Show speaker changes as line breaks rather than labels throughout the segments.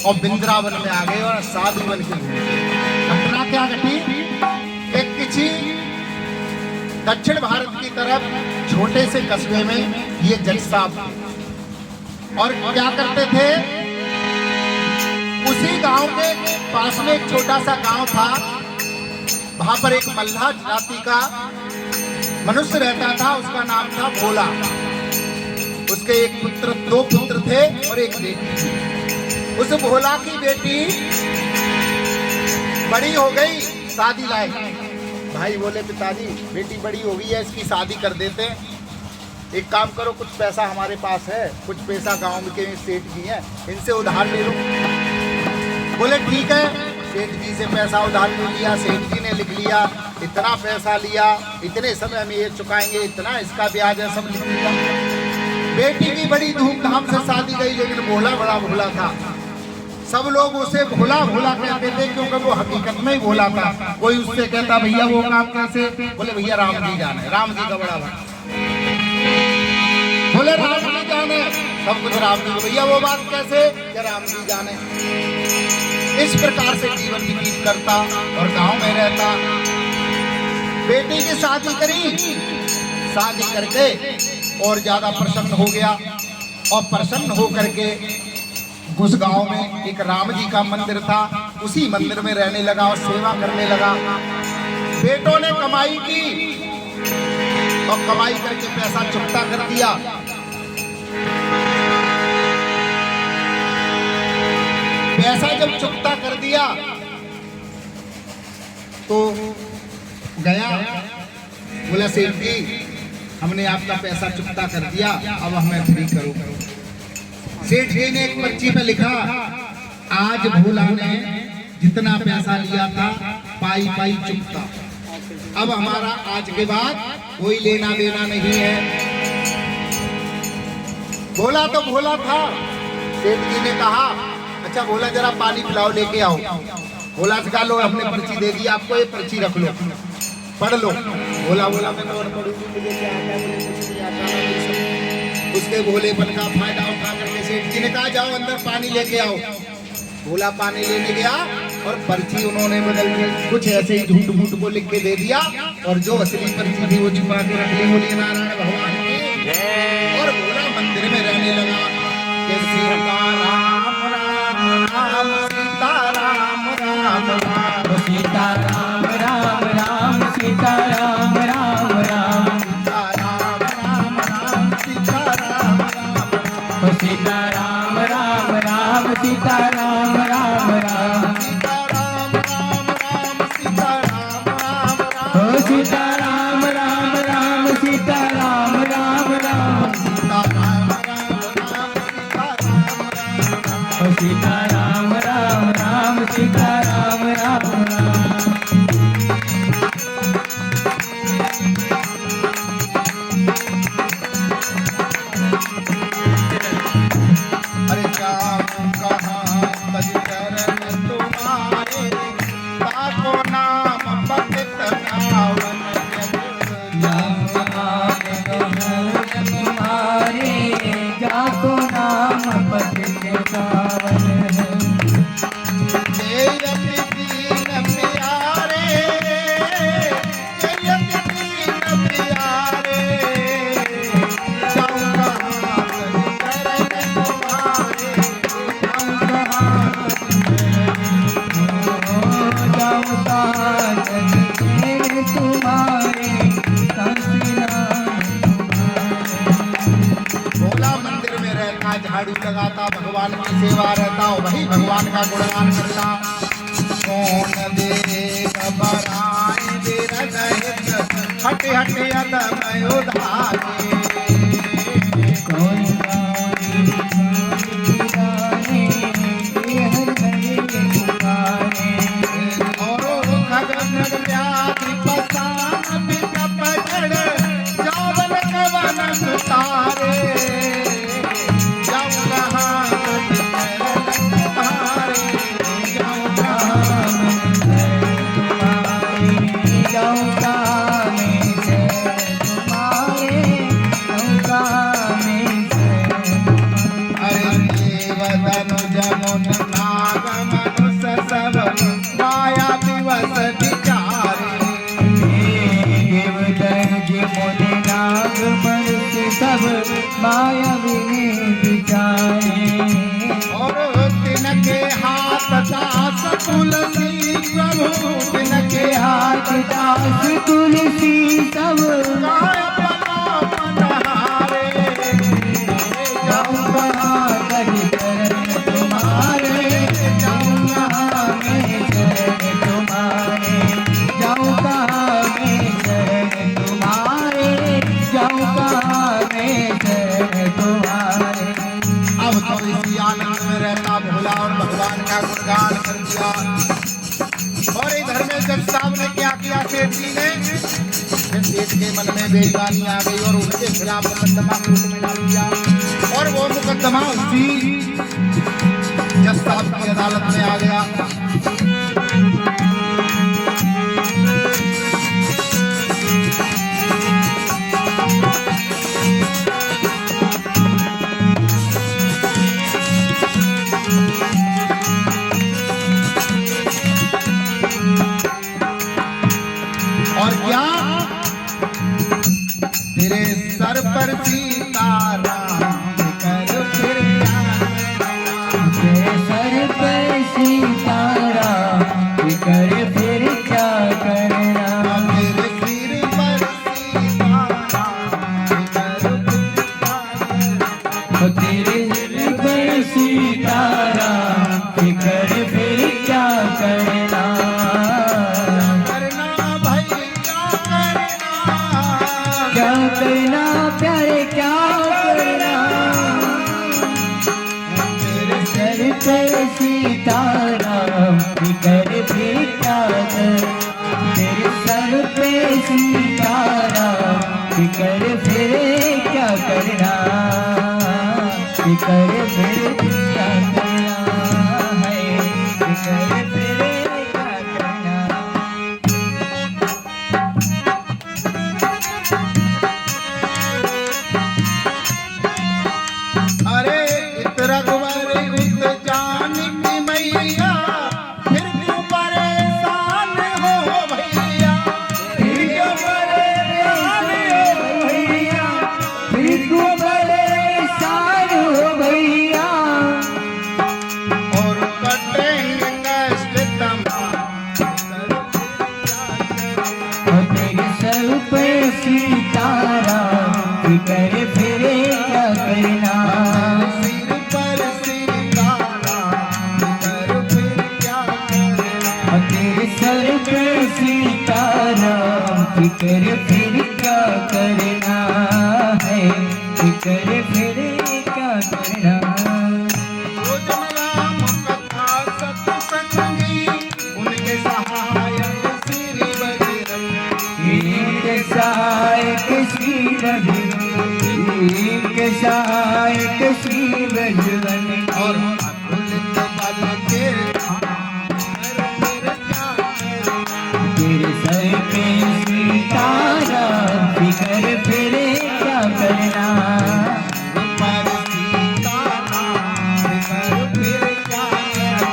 और वृंदावन में आ गए और साधु बन के घटना क्या घटी? एक किसी दक्षिण भारत की तरफ छोटे से कस्बे में ये जज साहब और क्या करते थे, उसी गांव के पास में एक छोटा सा गांव था, वहां पर एक मल्लाह जाति का मनुष्य रहता था, उसका नाम था भोला। उसके एक पुत्र, दो पुत्र थे और एक बेटी थी। उस भोला की बेटी बड़ी हो गई, शादी लायक। भाई बोले पिताजी बेटी बड़ी हो गई है, इसकी शादी कर देते हैं। एक काम करो, कुछ पैसा हमारे पास है, कुछ पैसा गांव के सेठ जी हैं, इनसे उधार ले लो। बोले ठीक है, सेठ जी से पैसा उधार ले लिया। सेठ जी ने लिख लिया इतना पैसा लिया, इतने समय में ये चुकाएंगे, इतना इसका ब्याज है, सब लिख लिया। बेटी की बड़ी धूमधाम से शादी गई, लेकिन भोला बड़ा भोला था। सब लोग उसे भोला भोला कहते थे, क्योंकि वो हकीकत में ही भोला था। कोई उससे कहता भैया वो काम कैसे, बोले भैया राम जी जाने, राम जी का बड़ा भक्त। बोले राम जी जाने, सब कुछ राम जी, भैया वो बात कैसे, क्या राम जी जाने। इस प्रकार से जीवन व्यतीत करता और गांव में रहता। बेटी की शादी करी, शादी करके और ज्यादा प्रसन्न हो गया और प्रसन्न हो करके उस गांव में एक राम जी का मंदिर था, उसी मंदिर में रहने लगा और सेवा करने लगा। बेटों ने कमाई की और कमाई करके पैसा चुकता कर दिया। पैसा जब चुकता कर दिया तो गया, बोला सेठ जी हमने आपका पैसा चुकता कर दिया, अब हमें फ्री करो। सेठ जी ने एक पर्ची पे लिखा, आज भोला ने जितना पैसा लिया था पाई पाई चुकता, अब हमारा आज के बाद कोई लेना देना नहीं है। भोला तो भोला था। सेठ जी ने कहा अच्छा भोला जरा पानी पिलाओ, लेके आओ। भोला से कहा लो हमने पर्ची दे दी आपको, ये पर्ची रख लो, पढ़ लो। भोला बोला मैं और पढ़ूंगी, मुझे क्या आता है, मुझे कुछ नहीं आता। उसके भोलेपन का फायदा उठा करके सेठ जी ने कहा जाओ अंदर पानी लेके आओ। भोला पानी लेने गया और पर्ची उन्होंने बदल दी, कुछ ऐसे ही झूठ मूठ को लिख के दे दिया और जो असली पर्ची थी वो छुपा के रख ली। बोलिए नारायण भगवान की। और भोला मंदिर में रहने लगा। सीताराम राम राम सीताराम राम राम
सीताराम राम राम सीताराम राम राम
सीताराम राम राम सीताराम राम राम
सीताराम राम राम सीताराम राम राम
सीताराम राम राम सीताराम राम राम
सीताराम राम राम सीताराम राम राम सीताराम राम राम सीताराम राम राम।
अरे जाऊं कहाँ तज चरण तुम्हारे, ताको नाम पतित पावन
तुम्हारे जाको नाम पतित पावन है।
झाड़ू लगाता, भगवान की सेवा रहता, वही भगवान का गुणगान करता। कौन दे घबराए बेरहित, हट हट अदम उधारे।
कौन
और खगन व्याधि पसान बिकप जड़, जावन कवन सुतारे। का गुणगान कर दिया। और इधर में जज साहब ने क्या किया, सेठ जी ने, सेठ के मन में बेईमानी आ गई और उनके खिलाफ मुकदमा कोर्ट में डाल दिया। और वो मुकदमा उसी जज साहब की अदालत में आ गया। और क्या तेरे सर पर सीताराम कर फिर
तेरे सर पर सीताराम कर फिर क्या करना।
तेरे सिर पर सीताराम कर
तेरे सिर पर सीताराम कर फिर क्या करना।
करना भाई क्या करना,
क्या करना प्यारे क्या करना।
तेरे
सर पर सीताराम कर फिर क्या करना। तेरे सर पे सीताराम कर फिर क्या करना। कर फिर क्या करना है। कर फिर क्या करना।
अरे इत रघुवर उत जानकी मैया, फिर क्यों परेशान हो भैया,
फिर क्यों परेशान हो भैया। फिर क्यों परेशान हो भैया।
और कटेंगे कष्ट तमाम।
और तेरे सर पे सीताराम कर फिर क्या करना।
सिर पर सीताराम कर फिर क्या करना।
और तेरे सर पे सीताराम कर फिर क्या करना है। कर फिर क्या करना।
रोजन राम कथा सत्संगी, उनके सहायक श्री बजरंगी।
एक सहायक श्री बजरंगी। एक सहायक श्री बजरंगी।
और अतुलित बल के धाम कर क्या करना।
तेरे सर पे सीताराम कर फिर क्या करना।
पर सीताराम कर फिर क्या करना।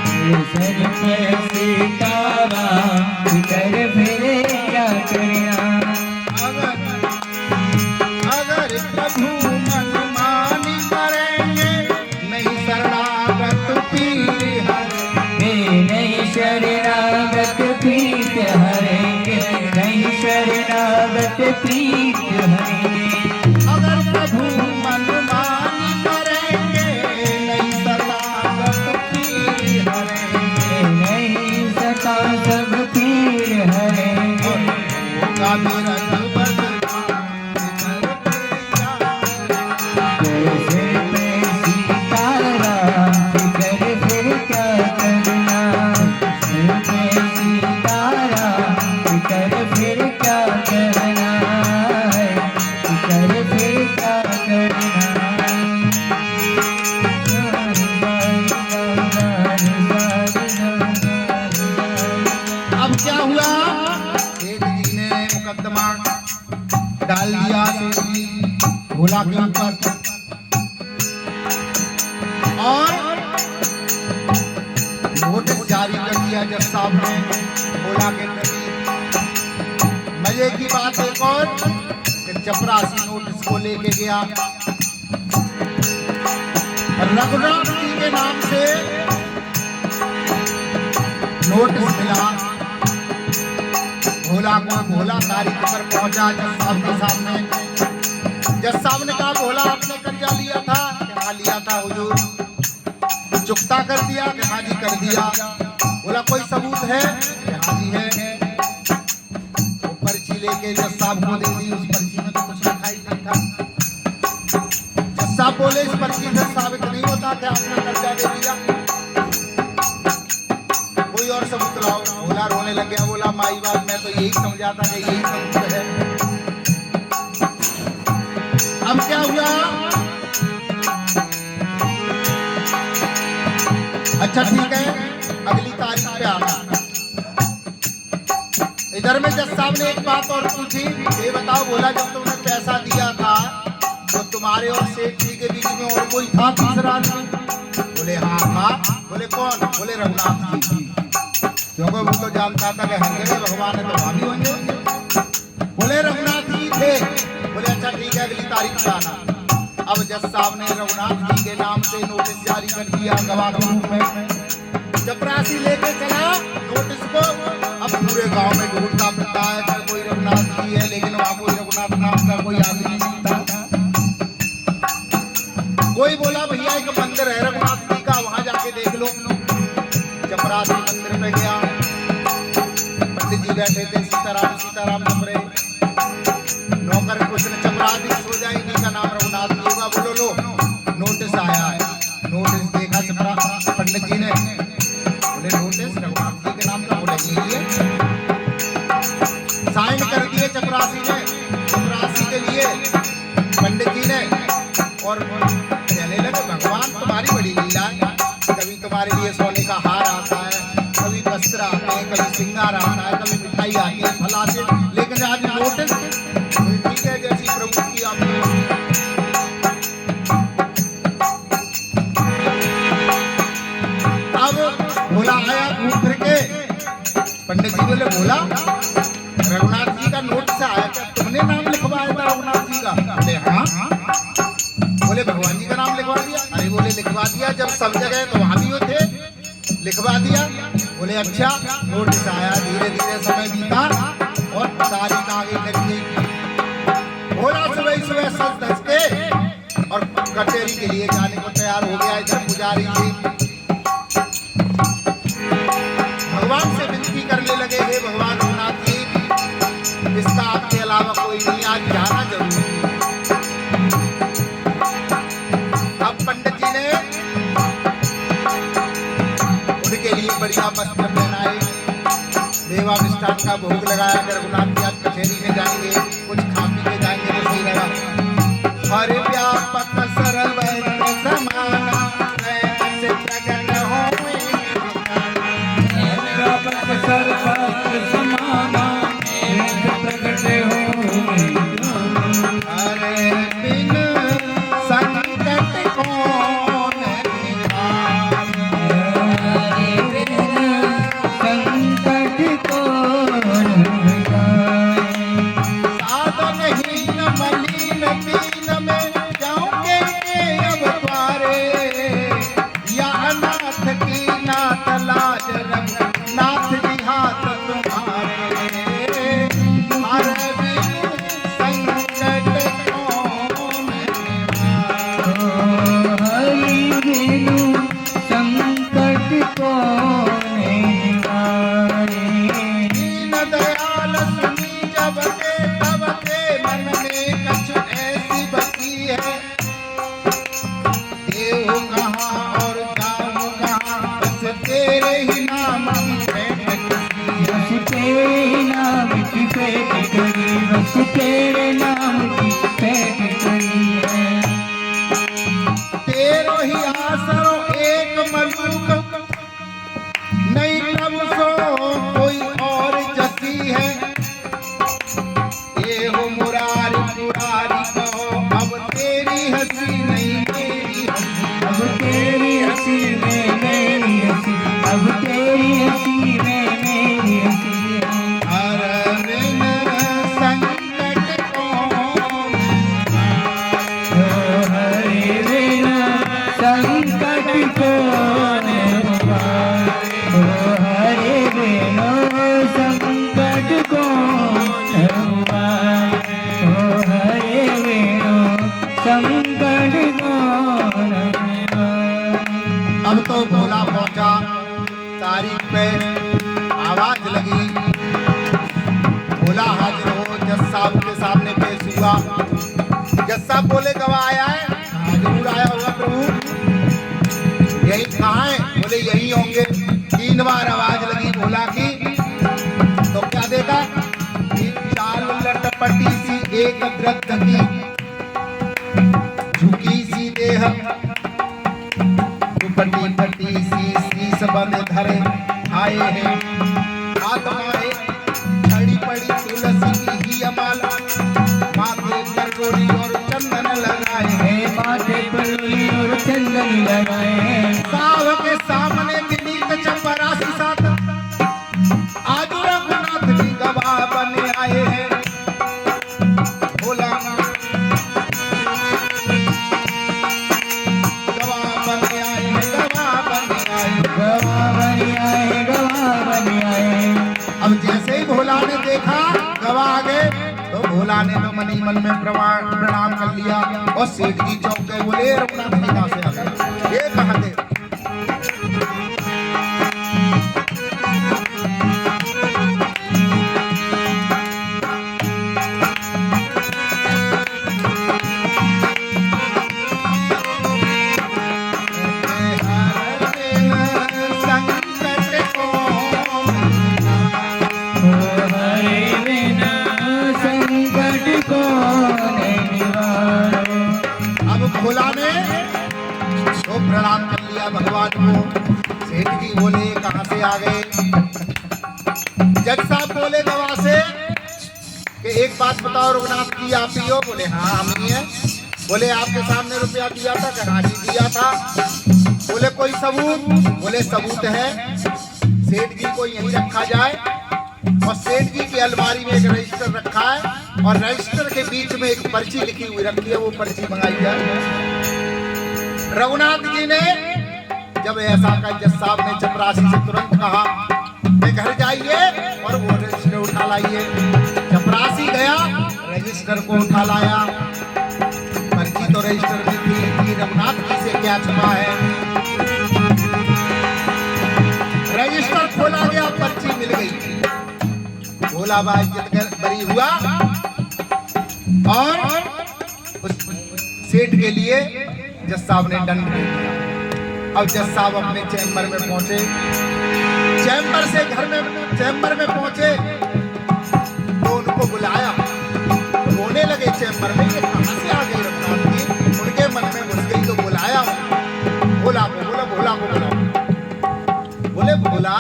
तेरे सर पे सीताराम कर फिर क्या करना।
अगर प्रभु मनमानी करेंगे, नहीं शरणागत पीर हरेंगे।
नहीं शरणागत प्रीत हरेंगे। नहीं शरणागत प्रीत हरेंगे।
अगर प्रभु मनमानी करेंगे, नहीं शरणागत पीर हरेंगे।
नहीं सता सब पीर हरेंगे।
होगा मेरा बदनाम कर फिर क्या करना।
तेरे सिर पे सीताराम कर फिर क्या करना। सिर पे सीताराम कर फिर क्या करना है। कर फिर क्या करना।
अब क्या हुआ, सेठ जी ने मुकदमा डाल दिया, सेठ जी भोला के ऊपर। और नोटिस जारी कर दिया जज साहब ने भोला के प्रति। मजे की बात एक और कि चपरासी नोटिस को लेके गया। रघुनाथ जी के नाम से नोटिस मिला। भोला को भोला तारीख पर पहुंचा जज साहब के सामने। जज साहब ने कहा, भोला आपने कर्जा लिया था? हाँ लिया था हुजूर। चुकता कर दिया? हाँ जी कर दिया। बोला कोई सबूत है? हाँ जी है। वो पर्ची लेके जज साहब को दे दी। उस पर्ची में तो कुछ लिखा ही नहीं था। जज साहब बोले, इस पर्ची से साबित नहीं होता कि आपने कर्जा दे दिया। भाई बात, मैं तो यही समझा था कि यही सब है। अब क्या हुआ? अच्छा ठीक है, अगली तारीख पे आना। इधर में जज साहब ने एक बात और पूछी, ये बताओ, बोला जब तुमने पैसा दिया था तो तुम्हारे और सेठ जी के बीच में और कोई था तीसरा आदमी? बोले हाँ था। बोले कौन? बोले रघुनाथ जी। क्योंकि वो तो जानता था कि हर जगह भगवान है तो वहां भी होंगे। बोले रघुनाथ जी थे। बोले अच्छा ठीक है, अगली तारीख पे आना। अब जज साहब ने रघुनाथ जी के नाम से नोटिस जारी कर दिया गवाह के रूप में। चपरासी लेके चला नोटिस को। अब पूरे गांव में ढूंढता फिरता है कि कोई रघुनाथ जी है, लेकिन वहां कोई रघुनाथ नाम का कोई आदमी नहीं था। कोई बोला भैया एक मंदिर है रघुनाथ जी का, वहां जाके देख लो। चपरासी मंदिर में गया, पंडित जी बैठे थे, सीताराम सीताराम जप रहे। नौकर कुछ ने चपरासी सो जाए, इन्हीं का नाम रघुनाथ जी होगा। बोलो लो, नोटिस आया है। नोटिस देखा चपरा पंडित जी ने, बोले नोटिस रघुनाथ जी के नाम का? बोले यही है। साइन कर दिए चपरासी ने, चपरासी के लिए पंडित जी ने। और कहने लगे भगवान तुम्हारी बड़ी लीला है, कभी तुम्हारे लिए सोने का हार आता है, कभी वस्त्र आते हैं, कभी श्रृंगार आता है, कभी मिठाई आती है, फल आते हैं, लेकिन आज नोटिस। ठीक है, जैसी प्रभु की आपने। अब भोला आया घूम फिर के। पंडित जी बोले भोला, रघुनाथ जी का नोटिस आया, क्या तुमने नाम लिखवाया था रघुनाथ जी का? बोले हाँ। बोले भगवान जी का नाम लिखवा दिया? अरे बोले लिखवा दिया, जब सब जगह तो वहां भी होते, लिखवा दिया। बोले अच्छा। नोटिस आया, धीरे धीरे समय बीता और तारीख आगे कर दी। भोला सुबह सुबह सज धज के और कचहरी के लिए जाने को तैयार हो गया। इधर पुजारी जी भगवान से विनती करने लगे, हे भगवान रघुनाथ जी, इसका आपके अलावा कोई नहीं, आज जाना जरूरी है। अब पंडित जी ने उनके लिए बढ़िया वस्त्र पहनाए, मेवा मिष्ठान का भोग लगाया कि रघुनाथ जी आज कचहरी में जाएंगे, कुछ खा पी के जाएंगे तो सही रहेगा। हरे व्यापक सरल वैद्य समाना, से प्रकट होए
सर्वत्र समाना, प्रकट होए।
हरे बिन संकट कौन निवारे,
संकट कौन निवारे।
साधनहीन मलिन दीन में जाओगे अब द्वारे, या अनाथ की नाथ लाज रघुनाथ जी हाथ तुम्हारे। हर बिन संकट कौन निवारे,
हरि बिनु संकट कौन निवारे।
दीन दयाल सुनी जब के तब के मन में कछु ऐसी बसी है। देव कहाँ और जाऊँ कहाँ, बस तेरे ही नाम की भेंट की है।
बस तेरे नाम की भेंट करी, बस तेरे नाम की भेंट करी है।
तेरो ही आसरो एक मलूक, नहीं तब सो कोई और जसी है। ये हो मुरारी मुरारी कहो, अब तेरी हंसी नहीं मेरी हंसी।
अब तेरी हंसी में मेरी हंसी, अब तेरी हंसी में मेरी हंसी है।
हर बिन संकट कौन निवारे,
ओ हरि बिनु संकट कौन निवारे। ओ हरि बिनु संकट कौन निवारे। ओ हरि बिनु संकट कौन निवारे।
अब तो भोला पहुंचा तारीख पे, आवाज लगी, भोला हाजिर हो, जज साहब के सामने पेश हुआ। जज साहब बोले गवाह आया है? हाँ जरूर आया होगा प्रभु। यही कहाँ है? बोले यही होंगे। 3 बार आवाज लगी भोला की, तो क्या एक वृद्ध की झुकी सी देह, दुपट्टी पट्टी सी शीश बंद धरे आए हैं। आत्माएं खड़ी पड़ी तुलसी की ही माला, माथे पर डोरी और चंदन लगाए हैं।
माथे पर डोरी और चंदन लगाए हैं।
साव के सामने विनीत चपरासी साथ आज रघुनाथ जी गवाह बने आए हैं। भोला गवाह बने आए हैं, गवाह बने आए हैं,
गवाह बने आए, गवाह बने आए।
अब जैसे ही भोला ने देखा गवाह आ गए तो भोला ने तो मन ही मन में प्रणाम कर लिया और सेठ जी चौंक गए, बोले रघुनाथ जी कहाँ से आ गए, ये कहाँ थे। भोला ने तो प्रणाम कर लिया भगवान को। सेठ जी बोले कहाँ से आ गए। जज साहब बोले गवाह से कि एक बात बताओ रघुनाथ जी आप ही हो। बोले हाँ हम ही हैं। बोले आपके सामने रुपया दिया था, कहाँ जी दिया था। बोले कोई सबूत। बोले सबूत है, सेठ जी को यहीं रखा जाए और सेठ जी की अलमारी में एक रजिस्टर रखा है और रजिस्टर के बीच में एक पर्ची लिखी हुई रखी है, वो पर्ची मंगाई जाए। रघुनाथ जी ने जब ऐसा कहा, जज साहब ने चपरासी से तुरंत कहा कि घर जाइए और वो रजिस्टर उठा लाइए। चपरासी गया, रजिस्टर को उठा लाया। पर्ची तो रजिस्टर में थी, रघुनाथ जी से क्या छुपा है। रजिस्टर खोला गया, पर्ची मिल गई। भोला भाई इज्जत बरी हुआ और उस सेठ के लिए जज साहब ने दंड दे दिया। अब जज साहब अपने चैम्बर में पहुंचे, चैम्बर से घर में चैम्बर में पहुंचे तो उनको बुलाया, रोने लगे चैम्बर में, ये कहां से आ गए रघुनाथ जी। उनके मन में घुस गई तो बुलाया भोला को। भोला को बुलाओ। बोले भोला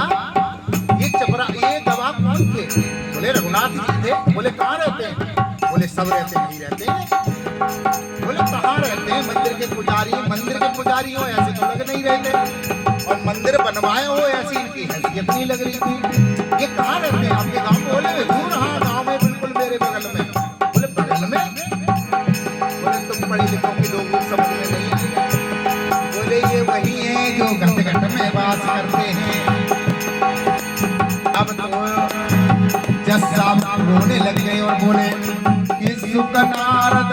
ये गवाह कौन थे। बोले रघुनाथ जी थे। बोले कहाँ रहते हैं। बोले सब रहते नहीं रहते। बोले कहाँ रहते हैं। मंदिर के पुजारी हो ऐसे तो लग नहीं रहते और मंदिर बनवाए हो ऐसी इनकी हैसियत नहीं लग रही थी। ये कहाँ रहते हैं आपके गाँव में। बोले दूर, हाँ गाँव में बिल्कुल मेरे बगल में। बोले बगल में। बोले तुम पढ़े लिखो के लोग समझ में नहीं आए। बोले ये वही है जो घट घट में वास करते हैं। अब तो जज साहब रोने लग गए और बोले कि सुख नारद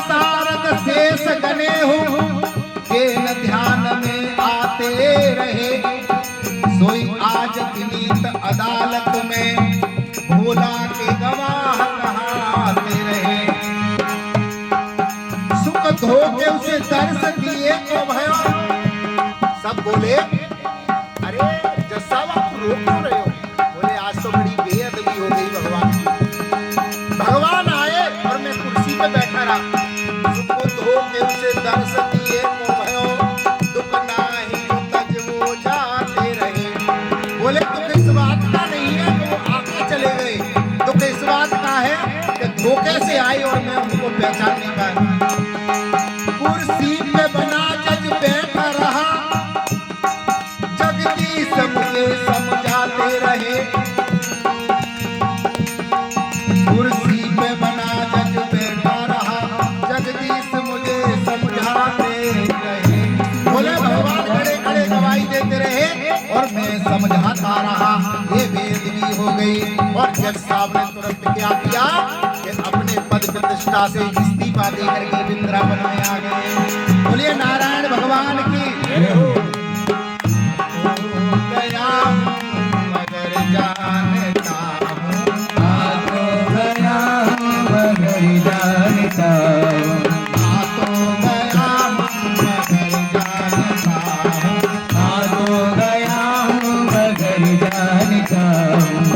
सारद शेष गने हो के न ध्यान में आते रहे। सोई आज विनीत अदालत में भोला के गवाह कहाते रहे। सुख धोखे उसे दर्श दिए को भयो। सब बोले अरे जज साहब आप रो क्यों रहे हो। बोले आज तो बड़ी बेअदबी हो गई भगवान की। भगवान आए और मैं कुर्सी पे बैठा रहा। सुख धोखे उसे दर्श दिए को भयो, दुख नाही तज वो जाते रहे। बोले दुख इस बात का नहीं है कि वो आके चले गए, दुख इस बात का है कि धोखे से आए और मैं उनको पहचान नहीं पाया। कुर्सी पे बना जज बैठा रहा, मुझे समझाते रहे। कुर्सी पे बना जज बैठा रहा, जगदीश मुझे समझाते रहे। बोले भगवान खड़े खड़े गवाही देते रहे और मैं समझाता रहा। ये बेअदबी हो गई और जज साहब ने तुरंत क्या किया कि अपने पद प्रतिष्ठा से इस्तीफा देकर के वृंदावन में आ गए। बोलिए नारायण भगवान की। मगर जानता हूँ
गया मगर जानता हूँ। गया मगर जानता हूँ।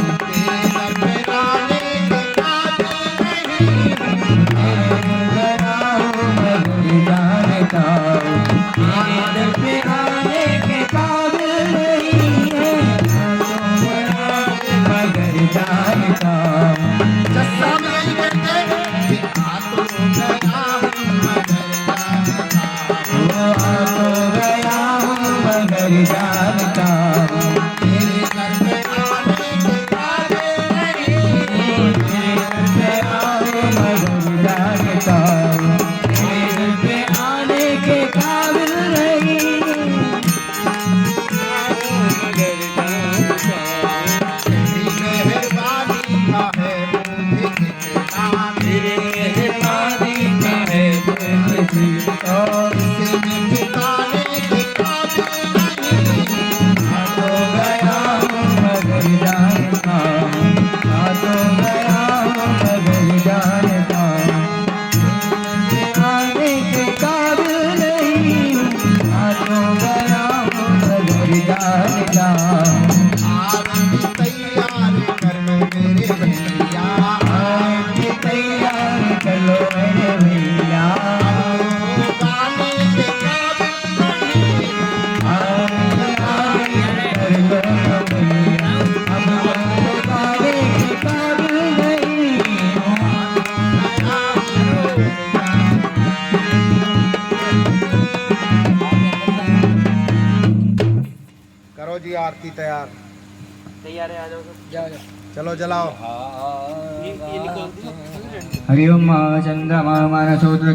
इसे ठिकाने के काबिल नहीं।
आ तो गया हूँ मगर जानता, आ तो गया हूँ मगर जानता, आने के काबिल नहीं हूँ। आ तो गया हूँ मगर जानता।
आरती तैयार कर लो मेरे भैया,
आरती तैयार कर लो मेरे भैया।
गाने के काबिल नहीं।
आरती कर लो भैया, अब तो गाने के काबिल नहीं हूँ।
करो जी आरती तैयार।
तैयार है, आ जाओ सब। जाओ जाओ।
चलो जलाओ।
ये निकल दी।
हरि ओम चंद्रमा मानसोत्र